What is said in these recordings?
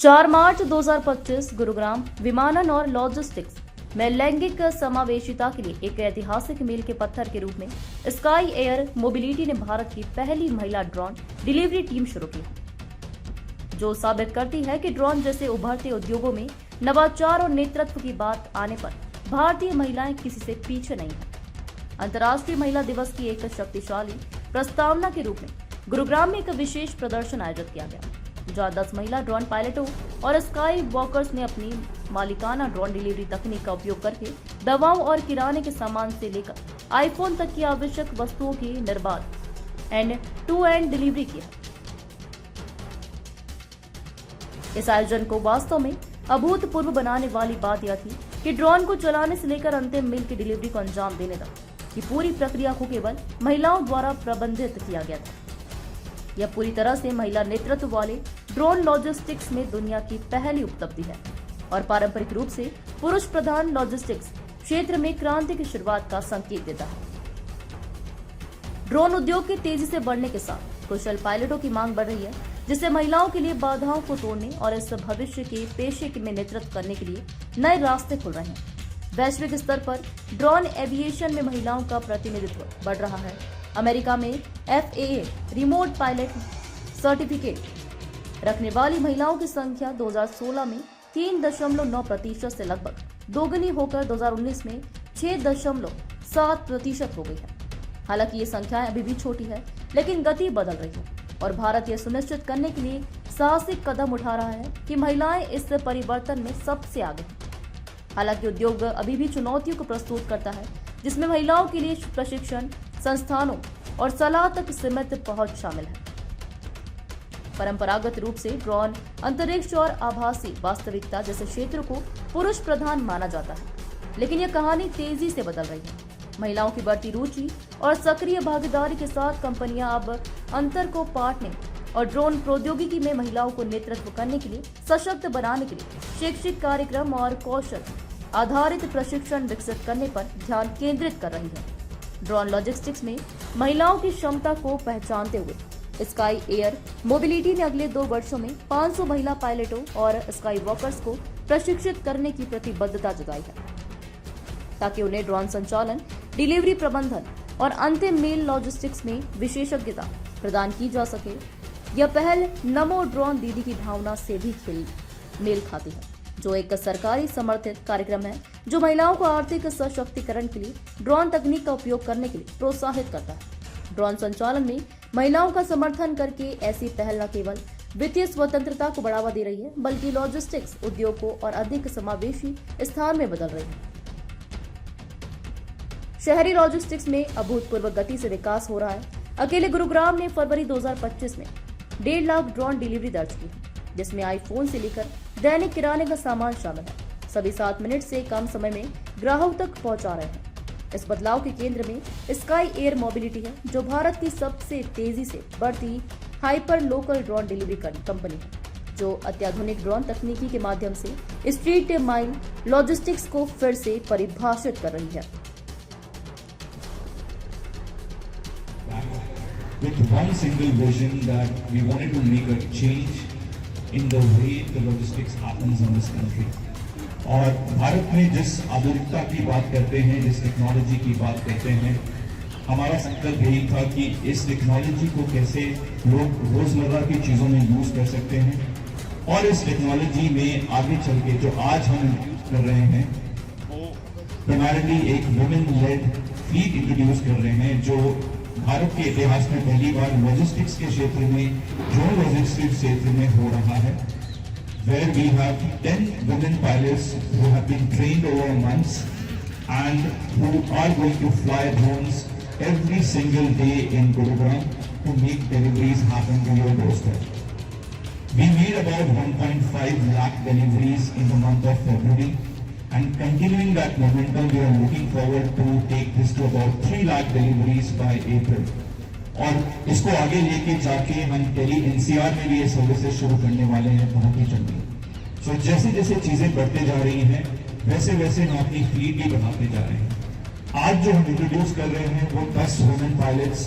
4 मार्च 2025 गुरुग्राम विमानन और लॉजिस्टिक्स में लैंगिक समावेशिता के लिए एक ऐतिहासिक मील के पत्थर के रूप में स्काई एयर मोबिलिटी ने भारत की पहली महिला ड्रोन डिलीवरी टीम शुरू की, जो साबित करती है कि ड्रोन जैसे उभरते उद्योगों में नवाचार और नेतृत्व की बात आने पर भारतीय महिलाएं किसी से पीछे नहीं हैं। अंतर्राष्ट्रीय महिला दिवस की एक शक्तिशाली प्रस्तावना के रूप में गुरुग्राम में एक विशेष प्रदर्शन आयोजित किया गया, जहां 10 महिला ड्रोन पायलटों और स्काई वॉकर्स ने अपनी मालिकाना ड्रोन डिलीवरी तकनीक का उपयोग करके दवाओं और किराने के सामान से लेकर आईफोन तक की आवश्यक वस्तुओं की निर्बाध एंड टू एंड डिलीवरी की है। इस आयोजन को वास्तव में अभूतपूर्व बनाने वाली बात यह थी कि ड्रोन को चलाने से लेकर अंतिम मील की डिलीवरी को अंजाम देने तक की पूरी प्रक्रिया को केवल महिलाओं द्वारा प्रबंधित किया गया था। यह पूरी तरह से महिला नेतृत्व वाले ड्रोन लॉजिस्टिक्स में दुनिया की पहली उपलब्धि है और पारंपरिक रूप से पुरुष प्रधान लॉजिस्टिक्स क्षेत्र में क्रांति की शुरुआत का संकेत देता है। ड्रोन उद्योग के तेजी से बढ़ने के साथ कुशल पायलटों की मांग बढ़ रही है, जिससे महिलाओं के लिए बाधाओं को तोड़ने और इस भविष्य के पेशे में नेतृत्व करने के लिए नए रास्ते खुल रहे हैं। वैश्विक स्तर पर ड्रोन एविएशन में महिलाओं का प्रतिनिधित्व बढ़ रहा है। अमेरिका में FAA रिमोट पायलट सर्टिफिकेट रखने वाली महिलाओं की संख्या 2016 में 3.9% से लगभग दोगुनी होकर 2019 में 6.7% हो गई है। हालांकि ये संख्याएं अभी भी छोटी है, लेकिन गति बदल रही है और भारत यह सुनिश्चित करने के लिए साहसिक कदम उठा रहा है कि महिलाएं इस परिवर्तन में सबसे आगे हैं। हालांकि उद्योग अभी भी चुनौतियों को प्रस्तुत करता है, जिसमें महिलाओं के लिए प्रशिक्षण संस्थानों और सलाह तक सीमित पहुंच शामिल है। परंपरागत रूप से ड्रोन अंतरिक्ष और आभासी वास्तविकता जैसे क्षेत्रों को पुरुष प्रधान माना जाता है, लेकिन यह कहानी तेजी से बदल रही है। महिलाओं की बढ़ती रुचि और सक्रिय भागीदारी के साथ कंपनियां अब अंतर को पाटने और ड्रोन प्रौद्योगिकी में महिलाओं को नेतृत्व करने के लिए सशक्त बनाने के लिए शैक्षिक कार्यक्रम और कौशल आधारित प्रशिक्षण विकसित करने पर ध्यान केंद्रित कर रही है। ड्रोन लॉजिस्टिक्स में महिलाओं की क्षमता को पहचानते हुए स्काई एयर मोबिलिटी ने अगले 2 वर्षों में 500 महिला पायलटों और स्काई वॉकर्स को प्रशिक्षित करने की प्रतिबद्धता जताई है, ताकि उन्हें ड्रोन संचालन, डिलीवरी प्रबंधन और अंतिम मील लॉजिस्टिक्स में विशेषज्ञता प्रदान की जा सके। यह पहल नमो ड्रोन दीदी की भावना से भी मेल खाती है, जो एक सरकारी समर्थित कार्यक्रम है जो महिलाओं को आर्थिक सशक्तिकरण के लिए ड्रोन तकनीक का उपयोग करने के लिए प्रोत्साहित करता है। ड्रोन संचालन में महिलाओं का समर्थन करके ऐसी पहल न केवल वित्तीय स्वतंत्रता को बढ़ावा दे रही है, बल्कि लॉजिस्टिक्स उद्योग को और अधिक समावेशी स्थान में बदल रही है। शहरी लॉजिस्टिक्स में अभूतपूर्व गति से विकास हो रहा है। अकेले गुरुग्राम ने फरवरी 2025 में 1.5 लाख ड्रोन डिलीवरी दर्ज की, जिसमें आईफोन से लेकर दैनिक किराने का सामान शामिल है। सभी 7 मिनट से कम समय में ग्राहक तक पहुंचा रहे हैं। इस बदलाव के केंद्र में स्काई एयर मोबिलिटी है, जो भारत की सबसे तेजी से बढ़ती hyper local drone delivery company है, जो अत्याधुनिक ड्रोन तकनीकी के माध्यम से स्ट्रीट माइल लॉजिस्टिक्स को फिर से परिभाषित कर रही है। With one single vision that we wanted to make a change in the way the logistics happens in this country. और भारत में जिस आधुनिकता की बात करते हैं, जिस टेक्नोलॉजी की बात करते हैं, हमारा संकल्प यही था कि इस टेक्नोलॉजी को कैसे लोग रोजमर्रा की चीजों में यूज कर सकते हैं और इस टेक्नोलॉजी में आगे चल के जो आज हम यूज कर रहे हैं वो प्राइमरली एक वुमेन लेड फ्लीट इंट्रोड्यूस कर रहे हैं, जो भारत के इतिहास में पहली बार लॉजिस्टिक्स के क्षेत्र में, ड्रोन लॉजिस्टिक्स क्षेत्र में हो रहा है, where we have 10 women pilots who have been trained over months and who are going to fly drones every single day in Gurugram to make deliveries happen to your doorstep. We made about 1.5 lakh deliveries in the month of February, and continuing that momentum, we are looking forward to take this to about 3 lakh deliveries by April. और इसको आगे लेके जाके हम tele NCR में भी ये services शुरू करने वाले हैं बहुत ही जल्दी। सो जैसे जैसे चीजें बढ़ते जा रही हैं, वैसे वैसे हम अपनी फ्लीट भी बढ़ाते जा रहे हैं। आज जो हम इंट्रोड्यूस कर रहे हैं वो 10 वुमेन पायलट्स,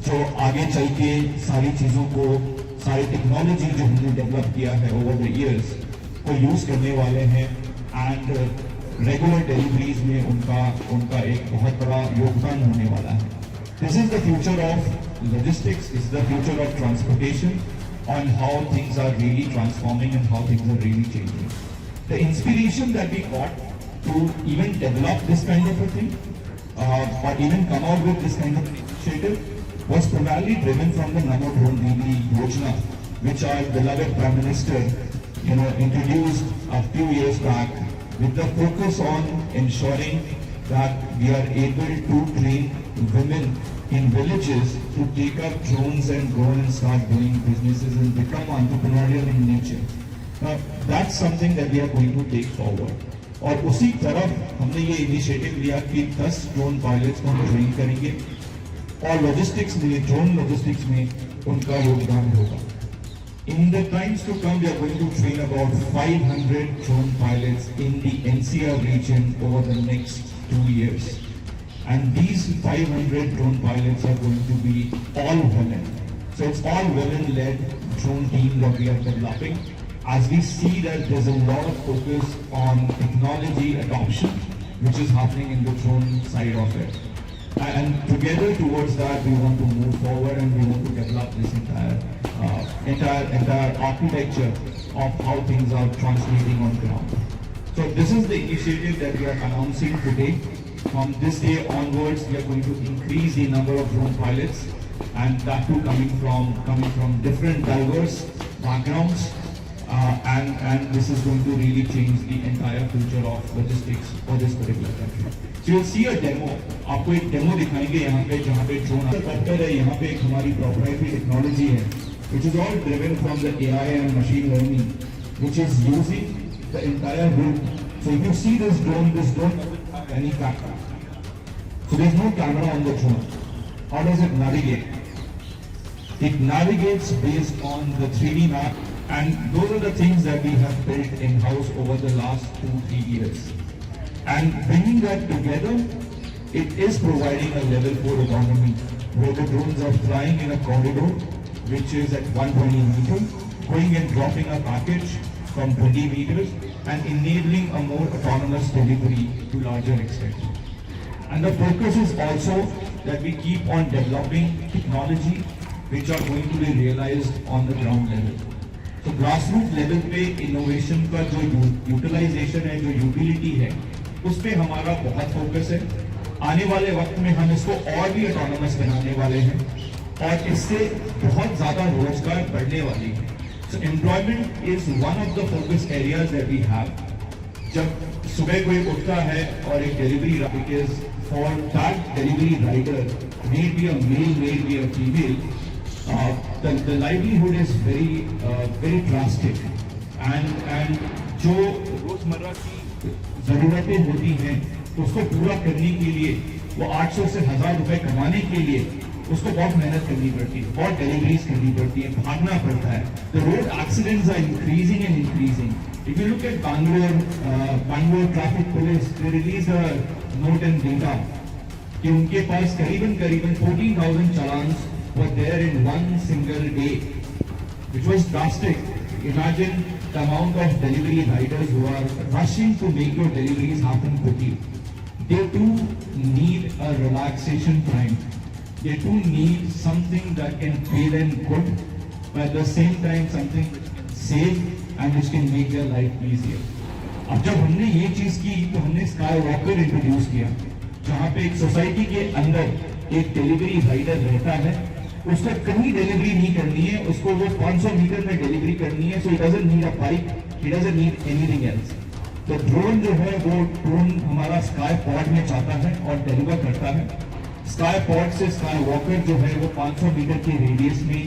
जो आगे चल के सारी चीजों को सारी टेक्नोलॉजी जो हमने डेवलप किया है ओवर द इयर्स को यूज करने वाले हैं एंड रेगुलर डिलीवरीज में उनका एक बहुत बड़ा योगदान होने वाला है. This is the future of logistics. This is the future of transportation, on how things are really transforming and how things are really changing. The inspiration that we got to even develop this kind of a thing, or even come out with this kind of initiative, was primarily driven from the Namo Drone Didi Yojana, which our beloved Prime Minister, introduced a few years back, with the focus on ensuring that we are able to train women in villages to take up drones and go and start doing businesses and become entrepreneurial in nature. That's something that we are going to take forward. और उसी तरफ हमने ये initiative लिया कि 10 drone pilots को हम train करेंगे और लॉजिस्टिक्स में, ड्रोन लॉजिस्टिक्स में उनका योगदान होगा. In the times to come, we are going to train about 500 drone pilots in the NCR region over the next 2 years. And these 500 drone pilots are going to be all women. So it's all women-led drone team that we are developing. As we see that there's a lot of focus on technology adoption, which is happening in the drone side of it. And together towards that, we want to move forward and we want to develop this entire architecture of how things are translating on ground. So this is the initiative that we are announcing today. From this day onwards, we are going to increase the number of drone pilots, and that too coming from different diverse backgrounds, and this is going to really change the entire future of logistics for this particular country. So you'll see a demo. आपको एक demo दिखाएंगे यहाँ पे, जहाँ पे drone vector है. यहाँ पे एक हमारी प्रोप्राइटरी टेक्नोलॉजी है, which is all driven from the AI and machine learning, which is using the entire route. So if you see this drone doesn't have any camera. So there's no camera on the drone. How does it navigate? It navigates based on the 3D map, and those are the things that we have built in-house over the last 2-3 years. And bringing that together, it is providing a level 4 autonomy, where the drones are flying in a corridor which is at 120 meters, going and dropping a package from 20 meters, and enabling a more autonomous delivery to larger extent. And the focus is also that we keep on developing technology which are going to be realized on the ground level. So grassroots level पे innovation का जो utilization है, जो utility है, उस पे हमारा बहुत फोकस है. आने वाले वक्त में हम इसको और भी ऑटोनोमस बनाने वाले हैं और इससे बहुत ज्यादा रोजगार बढ़ने वाली है. So employment is one of the focus areas that we have. जब सुबह कोई उठता है और एक delivery because for that delivery rider, may be a male, may be a female, the livelihood is very drastic, and जो रोजमर्रा की जरूरतें होती हैं उसको पूरा करने के लिए, वो 800 से 1000 रुपए कमाने के लिए उसको बहुत मेहनत करनी पड़ती है, बहुत डिलीवरीज करनी पड़ती है, भागना पड़ता है. The road accidents are increasing and increasing. If you look at Bangalore traffic police, they release a note and data कि उनके पास करीबन 14,000 challans were there in one single day, which was drastic. Imagine the amount of delivery riders who are rushing to make your deliveries happen quickly. They too need a relaxation time. They too need something that can pay them good, but at the same time something which can save and which can make their life easier. अब जब हमने ये चीज की तो हमने sky walker introduce किया, जहाँ पे एक सोसाइटी के अंदर एक डिलीवरी राइडर रहता है. उसको कहीं डिलीवरी नहीं करनी है, उसको वो 500 मीटर में डिलीवरी करनी है. So it doesn't need a bike, it doesn't need anything else. तो ड्रोन जो है वो ड्रोन हमारा स्काई पॉड में जाता है और डिलीवर करता है. स्काई पॉड से स्काई वॉकर जो है वो 500 मीटर के रेडियस में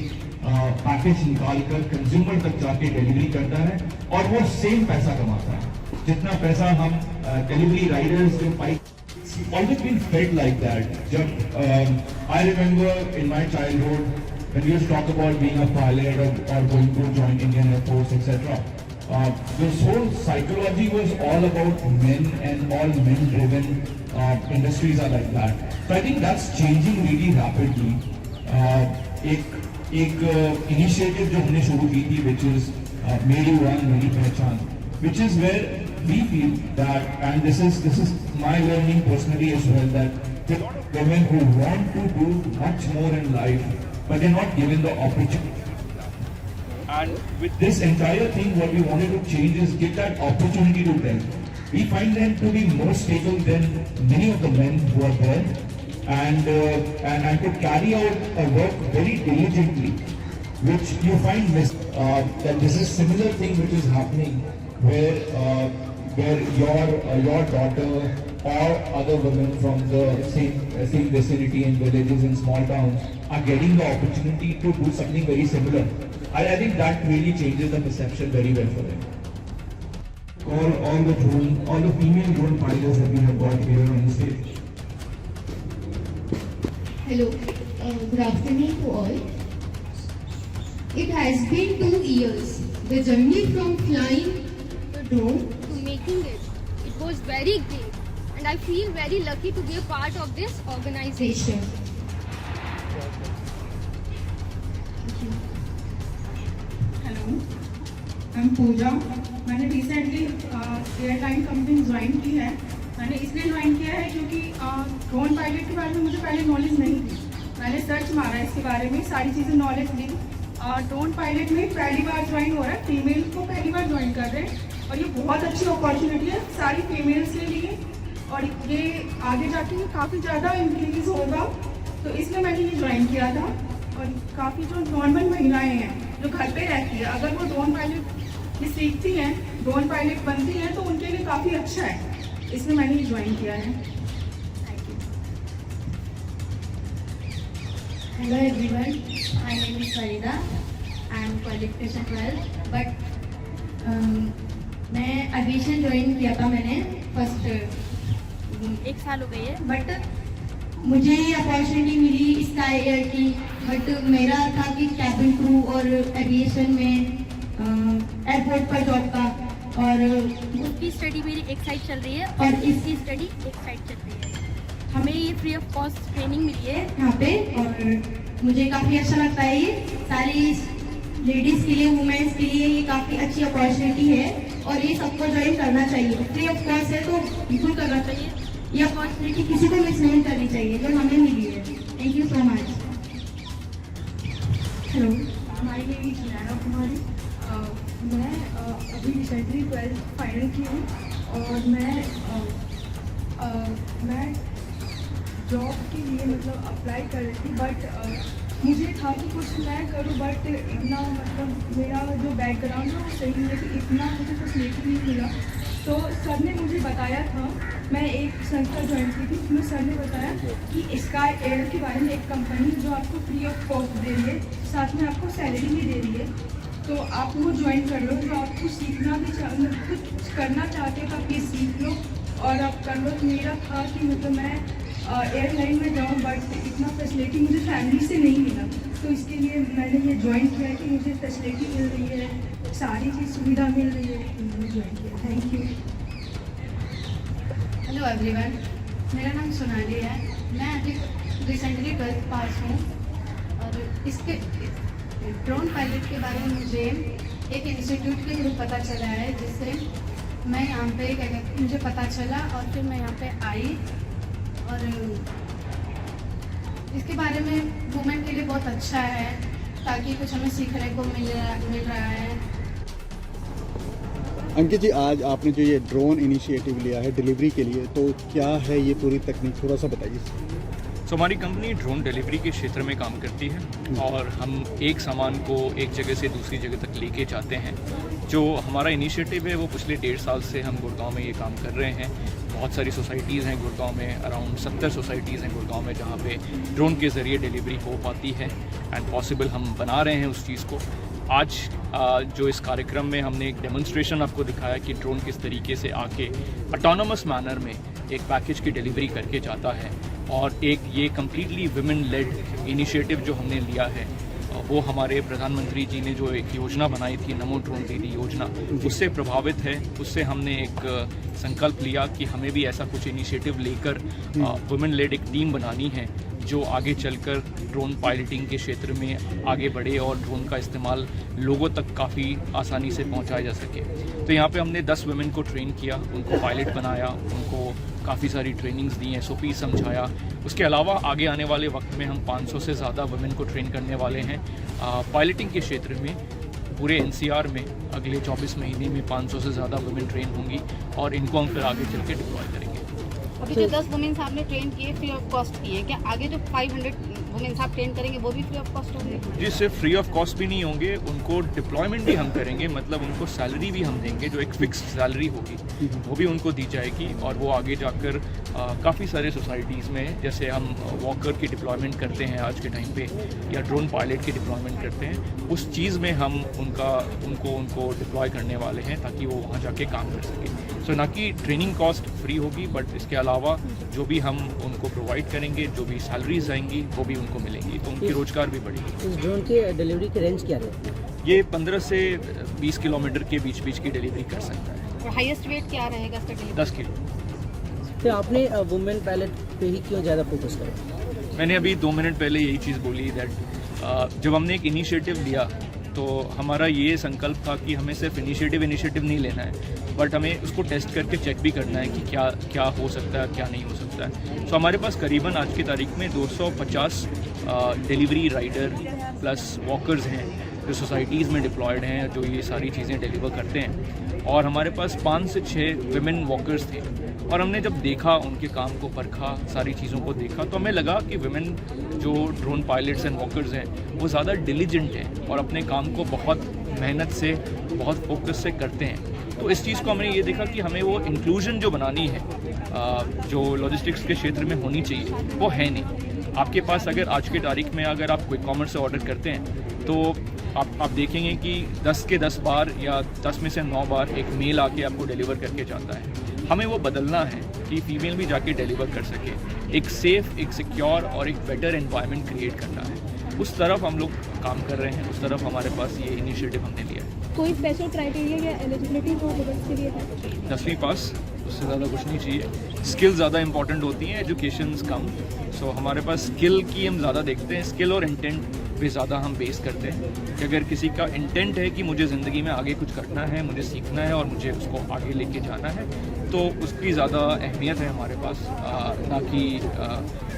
पैकेज निकालकर कंज्यूमर तक जाके डिलीवरी करता है और वो सेम पैसा कमाता है जितना पैसा हम डिलीवरी राइडर्स जो bike. Always been felt like that. I remember in my childhood when we used to talk about being a pilot or going to join Indian Air Force, etc. This whole psychology was all about men, and all men-driven industries are like that. So I think that's changing really rapidly. एक initiative जो हमने शुरू की थी which is मेरी वन मेरी पहचान, which is where we feel that, and this is my learning personally as well, that there are a lot of women who want to do much more in life, but they're not given the opportunity. And with this entire thing, what we wanted to change is give that opportunity to them. We find them to be more stable than many of the men who are there, and to carry out a work very diligently, which you find that this is similar thing which is happening where your daughter or other women from the same vicinity in villages and small towns are getting the opportunity to do something very similar. I think that really changes the perception very well for them. All the female drone pilots that we have got here on the stage. Hello, good afternoon to all. It has been 2 years. The journey from flying the drone to making it. It was very great and I feel very lucky to be a part of this organization. Hello, मैं पूजा। मैंने recently airline company join की है। मैंने इसलिए join किया है क्योंकि drone pilot के बारे में मुझे पहले नॉलेज नहीं थी। मैंने सर्च मारा इसके बारे में, सारी चीज़ें नॉलेज ली। ड्रोन पायलट में पहली बार ज्वाइन हो रहा है, फीमेल को पहली बार ज्वाइन कर रहे हैं और ये बहुत अच्छी अपॉर्चुनिटी है सारी फीमेल्स के लिए और ये आगे जाके काफ़ी ज़्यादा इंक्रीज होगा, तो इसलिए मैंने ये ज्वाइन किया था। और काफ़ी जो नॉर्मल महिलाएं हैं जो घर पे रहती है, अगर वो ड्रोन पायलट की सीखती हैं, ड्रोन पायलट बनती हैं, तो उनके लिए काफ़ी अच्छा है, इसलिए मैंने ये ज्वाइन किया है। Thank you. Hello everyone, my name is Farida. I am qualification 12, but मैं एविएशन ज्वाइन किया था मैंने फर्स्ट 1 साल हो गई है। बट मुझे अपॉर्चुनिटी मिली स्काई एयर की, बट मेरा था कि कैबिन क्रू और एविएशन में एयरपोर्ट पर जॉब का, और उसकी स्टडी मेरी एक साइड चल रही है और और इसकी स्टडी एक साइड चल रही है। हमें ये फ्री ऑफ कॉस्ट ट्रेनिंग मिली है यहाँ पे, और मुझे काफ़ी अच्छा लगता है। ये सारी लेडीज़ के लिए, वुमेन्स के लिए ये काफ़ी अच्छी अपॉर्चुनिटी है और ये सबको ज्वाइन करना चाहिए। फ्री ऑफ कॉस्ट है तो बिल्कुल करना चाहिए। ये अपॉर्चुनिटी किसी को मिस नहीं करनी चाहिए जो हमें मिली है। Thank you so much. Hello, my name is Naina Kumari. मैं अभी रिसेंटली 12th फाइनल की हूँ और मैं जॉब के लिए मतलब अप्लाई कर रही थी, बट मुझे था कि कुछ मैं करूँ, बट इतना मतलब मेरा जो बैकग्राउंड है वो सही नहीं है कि इतना मुझे फैसिलिटी नहीं मिला। तो सर ने मुझे बताया था, मैं एक संस्था ज्वाइन की थी, उसमें सर ने बताया कि स्काई एयर के बारे में एक कंपनी जो आपको फ्री ऑफ कॉस्ट दे रही है, साथ में आपको सैलरी भी दे रही है, तो आप वो ज्वाइन कर लो। जो आपको सीखना भी कुछ करना चाहते हो तो आप ये सीख लो और आप कर लो। तो मेरा था कि मतलब मैं एयरलाइन में जाऊँ, बट इतना फैसिलिटी मुझे फैमिली से नहीं मिला, तो इसके लिए मैंने ये ज्वाइन किया कि मुझे फैसिलिटी मिल रही है, सारी चीज़ सुविधा मिल रही है, तो मैंने ज्वाइन किया। Thank you. हेलो एवरीवन, मेरा नाम सोनाली है। मैं अभी रिसेंटली 12th पास हूँ और इसके ड्रोन पायलट के बारे में मुझे एक इंस्टीट्यूट के थ्रू पता चला है, जिससे मैं यहाँ पे क्या कहते मुझे पता चला और फिर मैं यहाँ पे आई, और इसके बारे में वुमेन के लिए बहुत अच्छा है ताकि कुछ हमें सीखने को मिल रहा है। अंकित जी, आज आपने जो ये ड्रोन इनिशिएटिव लिया है डिलीवरी के लिए, तो क्या है ये पूरी तकनीक, थोड़ा सा बताइए। तो हमारी कंपनी ड्रोन डिलीवरी के क्षेत्र में काम करती है और हम एक सामान को एक जगह से दूसरी जगह तक लेके जाते हैं। जो हमारा इनिशिएटिव है वो पिछले 1.5 साल से हम गुड़गांव में ये काम कर रहे हैं। बहुत सारी सोसाइटीज़ हैं गुड़गांव में, अराउंड 70 सोसाइटीज़ हैं गुड़गांव में जहाँ पे ड्रोन के ज़रिए डिलीवरी हो पाती है एंड पॉसिबल हम बना रहे हैं उस चीज़ को। आज जो इस कार्यक्रम में हमने एक डेमोन्स्ट्रेशन आपको दिखाया कि ड्रोन किस तरीके से आके ऑटोनोमस मैनर में एक पैकेज की डिलीवरी करके जाता है, और एक ये कम्प्लीटली वुमेन लेड इनिशिएटिव जो हमने लिया है वो हमारे प्रधानमंत्री जी ने जो एक योजना बनाई थी नमो ड्रोन दीदी योजना, उससे प्रभावित है। उससे हमने एक संकल्प लिया कि हमें भी ऐसा कुछ इनिशिएटिव लेकर वुमेन लेड एक टीम बनानी है जो आगे चलकर ड्रोन पायलटिंग के क्षेत्र में आगे बढ़े और ड्रोन का इस्तेमाल लोगों तक काफ़ी आसानी से पहुंचाया जा सके। तो यहाँ पे हमने 10 वुमेन को ट्रेन किया, उनको पायलट बनाया, उनको काफ़ी सारी ट्रेनिंग्स दी, SOP समझाया। उसके अलावा आगे आने वाले वक्त में हम 500 से ज़्यादा वुमेन को ट्रेन करने वाले हैं पायलटिंग के क्षेत्र में। पूरे NCR में अगले 24 महीने में 500 से ज़्यादा वुमेन ट्रेन होंगी और इनको हम फिर आगे चल के डिप्लॉय करेंगे। अभी जो 10 वुमेन्स आपने ट्रेन किए फ्री ऑफ कॉस्ट किए, क्या आगे जो 500 वुमेन्स आप ट्रेन करेंगे वो भी फ्री ऑफ कॉस्ट होंगे? जी, सिर्फ फ्री ऑफ कॉस्ट भी नहीं होंगे, उनको डिप्लॉयमेंट भी हम करेंगे, मतलब उनको सैलरी भी हम देंगे, जो एक फिक्स सैलरी होगी वो भी उनको दी जाएगी और वो आगे जाकर काफ़ी सारे सोसाइटीज़ में, जैसे हम वॉकर की डिप्लॉयमेंट करते हैं आज के टाइम पे या ड्रोन पायलट की डिप्लॉयमेंट करते हैं, उस चीज़ में हम उनको डिप्लॉय करने वाले हैं ताकि वो वहाँ जाके काम कर सकें। सो ना कि ट्रेनिंग कॉस्ट फ्री होगी, बट इसके अलावा जो भी हम उनको प्रोवाइड करेंगे, जो भी सैलरीज आएंगी वो भी उनको मिलेंगी, तो उनकी रोजगार भी बढ़ेगी। इस ड्रोन की डिलीवरी की रेंज क्या है? ये 15 से 20 किलोमीटर के बीच की डिलीवरी कर सकता है। और हाईएस्ट वेट क्या रहेगा इसका डिलीवरी? 10 किलो। तो आपने वुमेन पायलट पे ही क्यों ज़्यादा फोकस करा? मैंने अभी 2 मिनट पहले यही चीज़ बोली दैट जब हमने एक इनिशिएटिव लिया तो हमारा ये संकल्प था कि हमें सिर्फ इनिशिएटिव नहीं लेना है, बट हमें उसको टेस्ट करके चेक भी करना है कि क्या हो सकता है, क्या नहीं हो सकता है। तो हमारे पास करीबन आज की तारीख में 250 डिलीवरी राइडर प्लस वॉकर्स हैं जो सोसाइटीज़ में डिप्लॉयड हैं, जो ये सारी चीज़ें डिलीवर करते हैं। और हमारे पास 5 से 6 विमेन वॉकर्स थे और हमने जब देखा, उनके काम को परखा, सारी चीज़ों को देखा, तो हमें लगा कि विमेन जो ड्रोन पायलट्स एंड वॉकर्स हैं वो ज़्यादा डिलीजेंट हैं और अपने काम को बहुत मेहनत से, बहुत फोकस से करते हैं। तो इस चीज़ को हमने ये देखा कि हमें वो इंक्लूजन जो बनानी है, जो लॉजिस्टिक्स के क्षेत्र में होनी चाहिए, वो है नहीं। आपके पास अगर आज की तारीख में अगर आप क्विक कॉमर्स से ऑर्डर करते हैं तो आप देखेंगे कि 10 के 10 बार या 10 में से 9 बार एक मेल आके आपको डिलीवर करके जाता है। हमें वो बदलना है कि फीमेल भी जाके डिलीवर कर सके, एक सेफ़, एक सिक्योर और एक बेटर एनवायरनमेंट क्रिएट करना है। उस तरफ हम लोग काम कर रहे हैं, उस तरफ हमारे पास ये इनिशिएटिव हमने लिया है। कोई स्पेशल क्राइटेरिया या एलिजिबिलिटी वो वुमेन्स के लिए है? 10वीं पास, उससे ज़्यादा कुछ नहीं चाहिए। स्किल ज़्यादा इंपॉर्टेंट होती हैं, एजुकेशन कम। सो हमारे पास स्किल की हम ज़्यादा देखते हैं, स्किल और इंटेंट पे ज़्यादा हम बेस करते हैं कि अगर किसी का इंटेंट है कि मुझे ज़िंदगी में आगे कुछ करना है, मुझे सीखना है और मुझे उसको आगे लेके जाना है, तो उसकी ज़्यादा अहमियत है हमारे पास, ना कि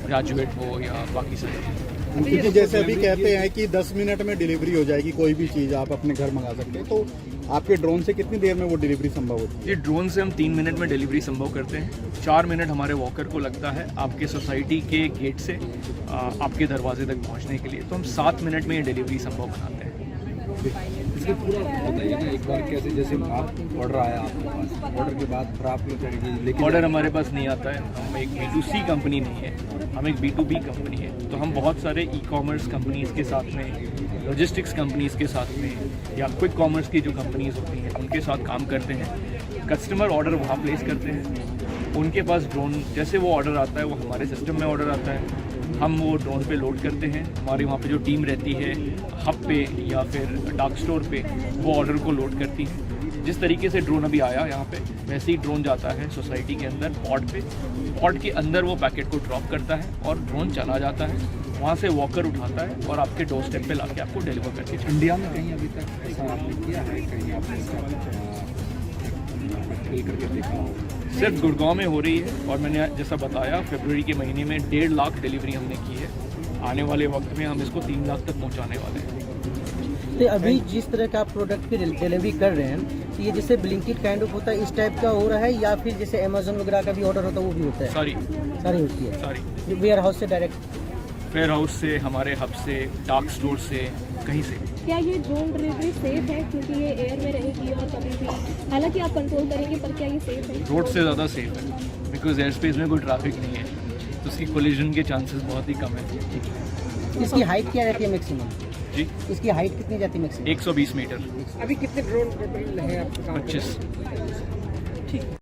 ग्रेजुएट हो या बाकी सारी चीज़ें। क्योंकि जैसे अभी कहते हैं कि 10 मिनट में डिलीवरी हो जाएगी, कोई भी चीज़ आप अपने घर मंगा सकते हैं, तो आपके ड्रोन से कितनी देर में वो डिलीवरी संभव होती है? ये ड्रोन से हम 3 मिनट में डिलीवरी संभव करते हैं। 4 मिनट हमारे वॉकर को लगता है आपके सोसाइटी के गेट से आपके दरवाजे तक पहुंचने के लिए, तो हम 7 मिनट में ये डिलीवरी संभव बनाते हैं। इसके पूरा बताइए ना एक बार, कैसे जैसे आप ऑर्डर आया आपके पास, ऑर्डर के बाद फिर आप लोग करेंगे, लेकिन ऑर्डर हमारे पास नहीं आता है। हम एक B2C कंपनी नहीं है, हम एक B2B कंपनी है। तो हम बहुत सारे ई-कॉमर्स कंपनीज़ के साथ में, लॉजिस्टिक्स कंपनीज़ के साथ में या क्विक कॉमर्स की जो कंपनीज़ होती हैं उनके साथ काम करते हैं। कस्टमर ऑर्डर वहाँ प्लेस करते हैं, उनके पास ड्रोन जैसे वो ऑर्डर आता है वो हमारे सिस्टम में ऑर्डर आता है, हम वो ड्रोन पे लोड करते हैं। हमारी वहाँ पे जो टीम रहती है हब पे या फिर डार्क स्टोर पे, वो ऑर्डर को लोड करती है। जिस तरीके से ड्रोन अभी आया यहाँ पे, वैसे ही ड्रोन जाता है सोसाइटी के अंदर पॉड पे, पॉड के अंदर वो पैकेट को ड्रॉप करता है और ड्रोन चला जाता है, वहाँ से वॉकर उठाता है और आपके डोर स्टेप पे लाके आपको डिलीवर करके। इंडिया में कहीं अभी तक ऐसा आपने किया है, कहीं आपने इसका करके देखा हो? सिर्फ गुड़गांव में हो रही है और मैंने जैसा बताया फरवरी के महीने में 1.5 लाख डिलीवरी हमने की है। आने वाले वक्त में हम इसको 3 लाख तक पहुंचाने वाले हैं। तो अभी जिस तरह का आप प्रोडक्ट की डिलीवरी कर रहे हैं, तो ये जैसे ब्लिंकिट काइंड ऑफ होता है, इस टाइप का हो रहा है या फिर जैसे अमेजोन वगैरह का भी ऑर्डर होता है वो भी होता है? सारी होती है। सारी वेयर हाउस से डायरेक्ट? वेयर हाउस से, हमारे हब से, डार्क स्टोर से, कहीं से। क्या ये ड्रोन डिलीवरी सेफ है, क्योंकि ये एयर में रहेगी और कभी भी, हालांकि आप कंट्रोल करेंगे, पर क्या ये सेफ है? रोड से ज़्यादा सेफ है, बिकॉज एयर स्पेस में कोई ट्रैफिक नहीं है, तो उसकी कोलिजन के चांसेस बहुत ही कम है। इसकी हाइट क्या रहती है मैक्सिमम? जी, इसकी हाइट कितनी जाती है मैक्सिमम? 120 मीटर। अभी कितने ड्रोन टोटल है आपके? 25।